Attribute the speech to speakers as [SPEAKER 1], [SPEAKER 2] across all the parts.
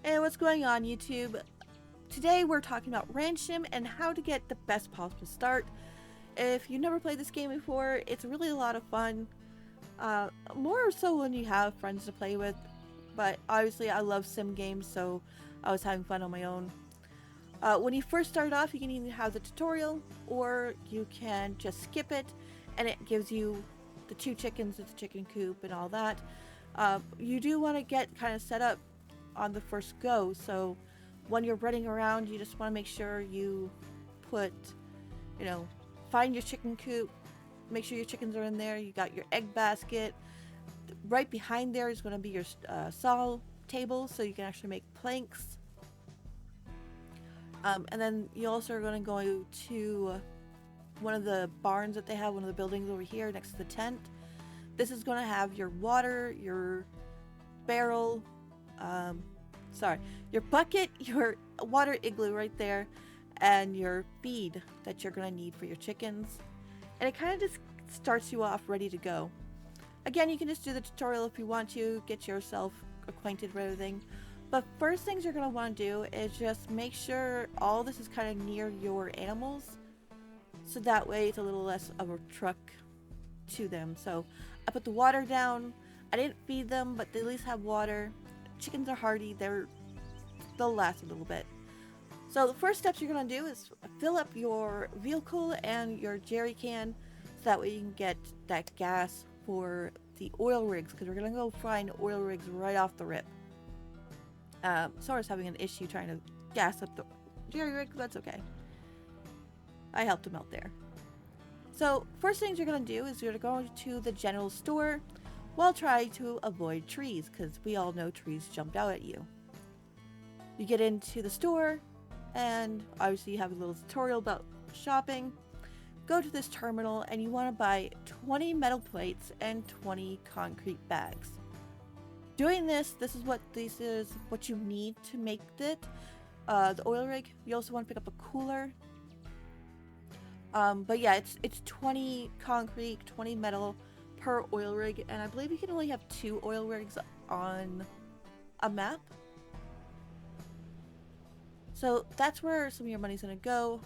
[SPEAKER 1] Hey, what's going on, YouTube? Today we're talking about ransom and how to get the best possible start. If you've never played this game before, it's really a lot of fun. More so when you have friends to play with, but obviously I love sim games, so I was having fun on my own. When you first start off, you can either have the tutorial, or you can just skip it, and it gives you the two chickens, the chicken coop, and all that. You do want to get kind of set up on the first go, so when you're running around, you just want to make sure you put, you know, find your chicken coop, make sure your chickens are in there, you got your egg basket. Right behind there is going to be your saw table, so you can actually make planks. And then you also are going to go to one of the barns that they have, one of the buildings over here next to the tent. This is going to have your water, your barrel, your bucket, your water igloo right there, and your feed that you're going to need for your chickens. And it kind of just starts you off ready to go. Again, you can just do the tutorial if you want to, get yourself acquainted with everything. But first things you're going to want to do is just make sure all this is kind of near your animals, so that way it's a little less of a truck to them. So I put the water down. I didn't feed them, but they at least have water. Chickens are hardy. They'll last a little bit. So the first steps you're going to do is fill up your vehicle and your jerry can, so that way you can get that gas for the oil rigs, because we're going to go find oil rigs right off the rip. Sora's having an issue trying to gas up the jerry rig, but that's okay. I helped him out there. So first things you're going to do is you're going to go to the general store while trying to avoid trees, because we all know trees jumped out at you. You get into the store, and obviously you have a little tutorial about shopping. Go to this terminal, and you want to buy 20 metal plates and 20 concrete bags. Doing this is what you need to make it. The oil rig. You also want to pick up a cooler. But yeah, it's 20 concrete, 20 metal per oil rig, and I believe you can only have 2 oil rigs on a map. So that's where some of your money's gonna go.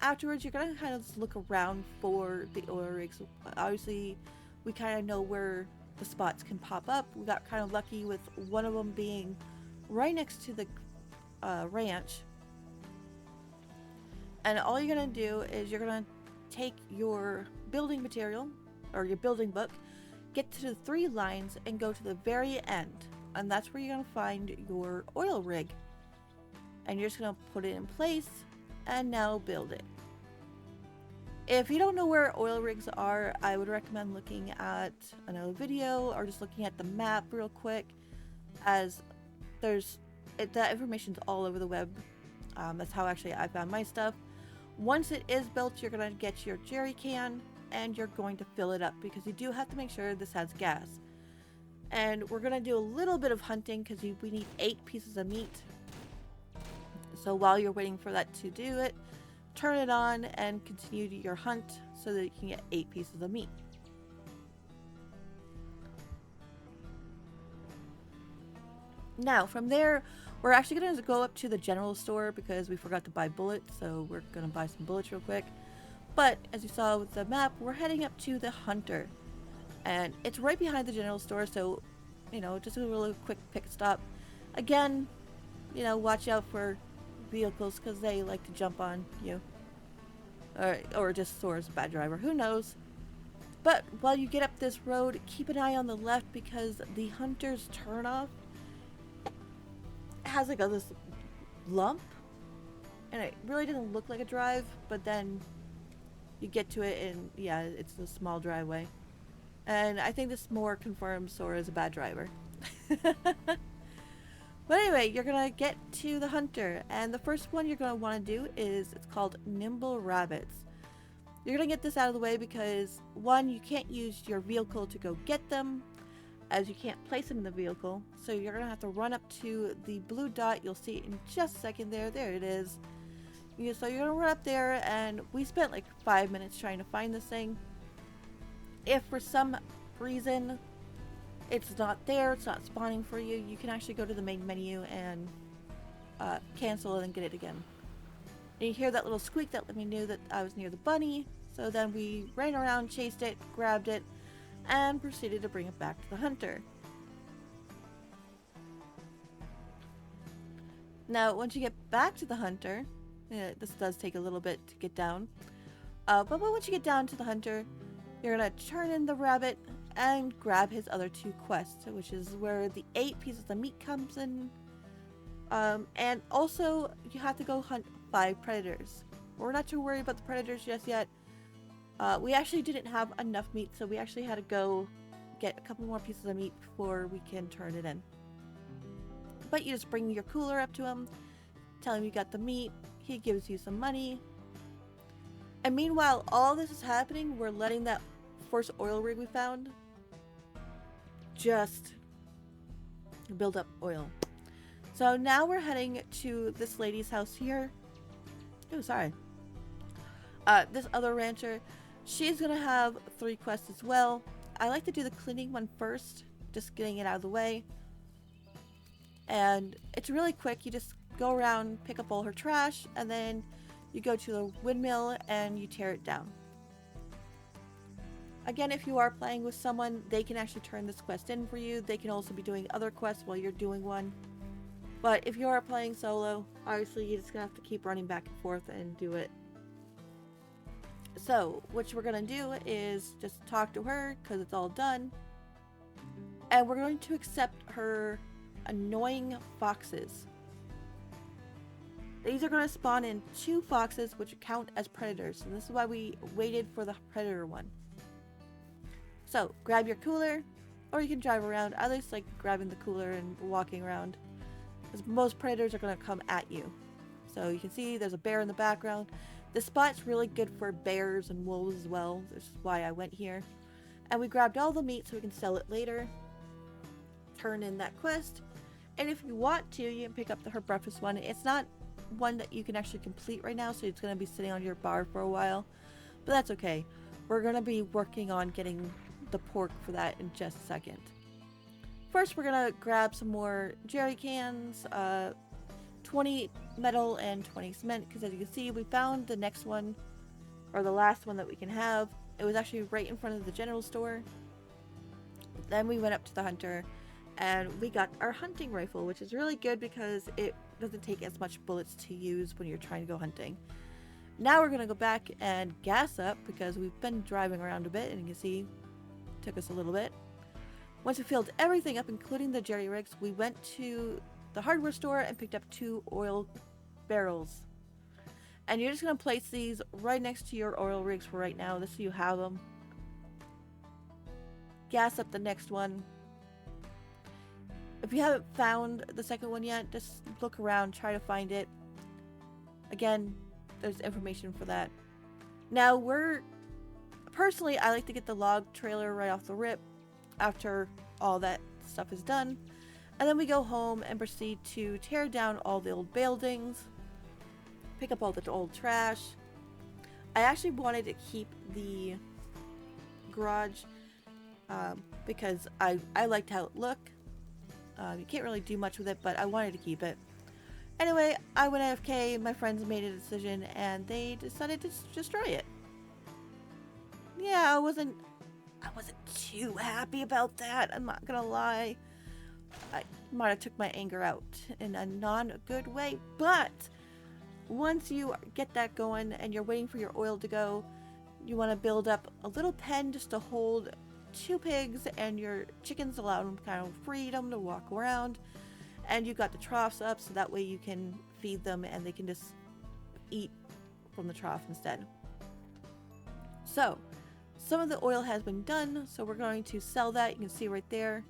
[SPEAKER 1] Afterwards, you're gonna kind of just look around for the oil rigs. Obviously, we kind of know where the spots can pop up. We got kind of lucky with one of them being right next to the ranch. And all you're gonna do is you're gonna take your building material or your building book, get to the 3 lines, and go to the very end. And that's where you're gonna find your oil rig. And you're just gonna put it in place and now build it. If you don't know where oil rigs are, I would recommend looking at another video or just looking at the map real quick, as that information's all over the web. That's how actually I found my stuff. Once it is built, you're gonna get your jerry can and you're going to fill it up, because you do have to make sure this has gas. And we're gonna do a little bit of hunting, because we need 8 pieces of meat. So while you're waiting for that to do it, turn it on and continue your hunt so that you can get 8 pieces of meat. Now from there, we're actually going to go up to the general store because we forgot to buy bullets, so we're going to buy some bullets real quick. But as you saw with the map, we're heading up to the hunter, and it's right behind the general store, so just a really quick pit stop. Again, watch out for vehicles, because they like to jump on you, or just Sora's a bad driver, who knows. But while you get up this road, keep an eye on the left, because the hunter's turnoff has like this lump, and it really doesn't look like a drive, but then you get to it and yeah, it's a small driveway. And I think this more confirms Sora is a bad driver. But anyway, you're gonna get to the hunter, and the first one you're gonna want to do is, it's called Nimble Rabbits. You're gonna get this out of the way because, one, you can't use your vehicle to go get them, as you can't place them in the vehicle. So you're gonna have to run up to the blue dot. You'll see it in just a second there. There it is. So you're gonna run up there, and we spent like 5 minutes trying to find this thing. If for some reason it's not there, it's not spawning for you, you can actually go to the main menu and cancel it and get it again. And you hear that little squeak that let me know that I was near the bunny. So then we ran around, chased it, grabbed it, and proceeded to bring it back to the hunter. Now, once you get back to the hunter, this does take a little bit to get down. But once you get down to the hunter, you're going to turn in the rabbit and grab his other 2 quests, which is where the 8 pieces of meat comes in. And also, you have to go hunt 5 predators. We're not too worried about the predators just yet. We actually didn't have enough meat, so we actually had to go get a couple more pieces of meat before we can turn it in. But you just bring your cooler up to him, tell him you got the meat, he gives you some money. And meanwhile, all this is happening, we're letting that first oil rig we found just build up oil. So now we're heading to this lady's house here. Oh, sorry. This other rancher, she's gonna have 3 quests as well. I like to do the cleaning one first, just getting it out of the way. And it's really quick. You just go around, pick up all her trash, and then you go to the windmill and you tear it down. Again, if you are playing with someone, they can actually turn this quest in for you. They can also be doing other quests while you're doing one. But if you are playing solo, obviously you're just gonna have to keep running back and forth and do it. So, what we're gonna do is just talk to her, because it's all done. And we're going to accept her annoying foxes. These are going to spawn in 2 foxes, which count as predators. And this is why we waited for the predator one. So, grab your cooler, or you can drive around. I just like grabbing the cooler and walking around, because most predators are going to come at you. So you can see there's a bear in the background. This spot's really good for bears and wolves as well. This is why I went here. And we grabbed all the meat so we can sell it later. Turn in that quest. And if you want to, you can pick up her breakfast one. It's not one that you can actually complete right now, so it's going to be sitting on your bar for a while. But that's okay. We're going to be working on getting the pork for that in just a second. First, we're going to grab some more jerry cans, 20 metal and 20 cement, because as you can see, we found the next one, or the last one that we can have. It was actually right in front of the general store. Then we went up to the hunter, and we got our hunting rifle, which is really good because it doesn't take as much bullets to use when you're trying to go hunting. Now we're going to go back and gas up, because we've been driving around a bit, and you can see it took us a little bit. Once we filled everything up, including the jerry rigs, we went to the hardware store and picked up 2 oil barrels. And you're just going to place these right next to your oil rigs for right now, just so you have them. Gas up the next one. If you haven't found the second one yet, just look around, try to find it. Again, there's information for that. Now, personally, I like to get the log trailer right off the rip after all that stuff is done. And then we go home and proceed to tear down all the old buildings, pick up all the old trash. I actually wanted to keep the garage because I liked how it looked. You can't really do much with it, but I wanted to keep it. Anyway, I went AFK, my friends made a decision, and they decided to destroy it. Yeah, I wasn't too happy about that, I'm not gonna lie. I might have took my anger out in a non-good way, but once you get that going and you're waiting for your oil to go, you want to build up a little pen just to hold 2 pigs, and your chickens allow them kind of freedom to walk around, and you've got the troughs up so that way you can feed them and they can just eat from the trough instead. So some of the oil has been done, so we're going to sell that. You can see right there,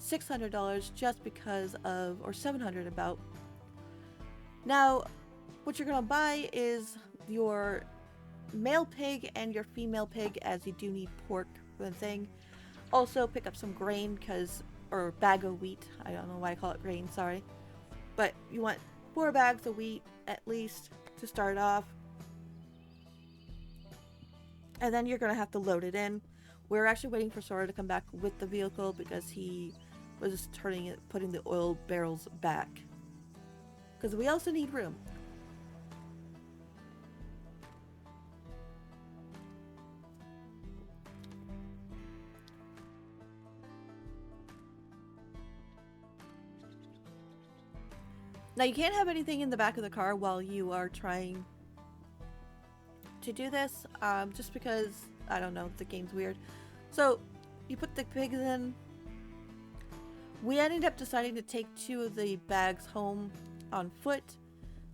[SPEAKER 1] $600 just because of, or $700 about. Now, what you're gonna buy is your male pig and your female pig, as you do need pork for the thing. Also pick up some grain, or bag of wheat. I don't know why I call it grain, sorry. But you want 4 bags of wheat at least to start off. And then you're gonna have to load it in. We're actually waiting for Sora to come back with the vehicle because he was putting the oil barrels back. Because we also need room. Now you can't have anything in the back of the car while you are trying to do this, just because, I don't know, the game's weird. So you put the pigs in. We ended up deciding to take 2 of the bags home on foot.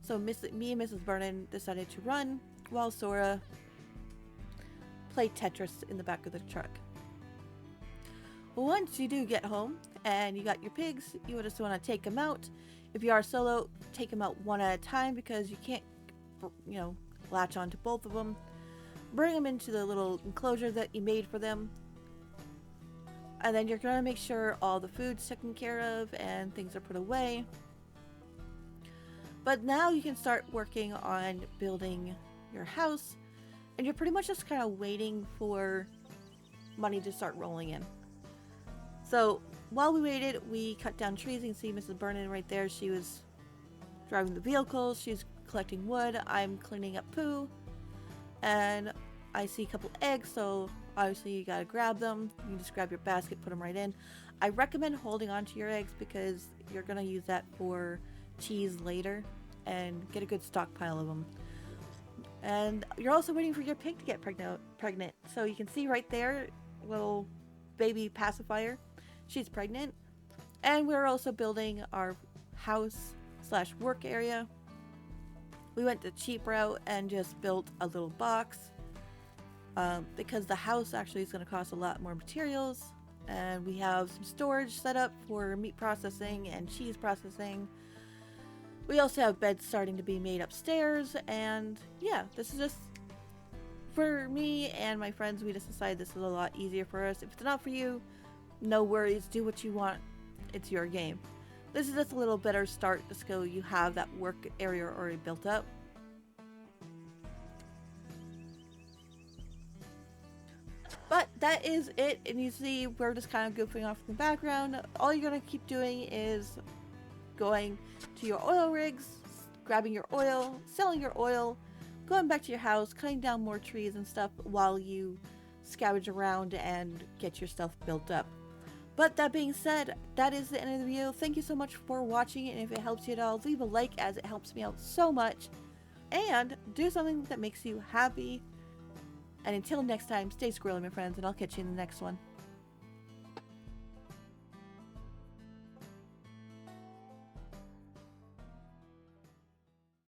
[SPEAKER 1] So me and Mrs. Vernon decided to run while Sora played Tetris in the back of the truck. Once you do get home and you got your pigs, you just want to take them out. If you are solo, take them out one at a time because you can't, latch onto both of them. Bring them into the little enclosure that you made for them. And then you're going to make sure all the food's taken care of and things are put away. But now you can start working on building your house. And you're pretty much just kind of waiting for money to start rolling in. So while we waited, we cut down trees. You can see Mrs. Vernon right there. She was driving the vehicle. She's collecting wood. I'm cleaning up poo. And I see a couple eggs, so obviously you gotta grab them. You can just grab your basket, put them right in. I recommend holding on to your eggs because you're gonna use that for cheese later and get a good stockpile of them. And you're also waiting for your pig to get pregnant. So you can see right there, little baby pacifier. She's pregnant. And we're also building our house/work area. We went the cheap route and just built a little box because the house actually is going to cost a lot more materials, and we have some storage set up for meat processing and cheese processing. We also have beds starting to be made upstairs, and yeah, this is just for me and my friends. We just decided this is a lot easier for us. If it's not for you, no worries, do what you want. It's your game. This is just a little better start so you have that work area already built up. But that is it, and you see we're just kind of goofing off in the background. All you're going to keep doing is going to your oil rigs, grabbing your oil, selling your oil, going back to your house, cutting down more trees and stuff while you scavenge around and get your stuff built up. But that being said, that is the end of the video. Thank you so much for watching, and if it helps you at all, leave a like as it helps me out so much. And do something that makes you happy. And until next time, stay squirrely, my friends, and I'll catch you in the next one.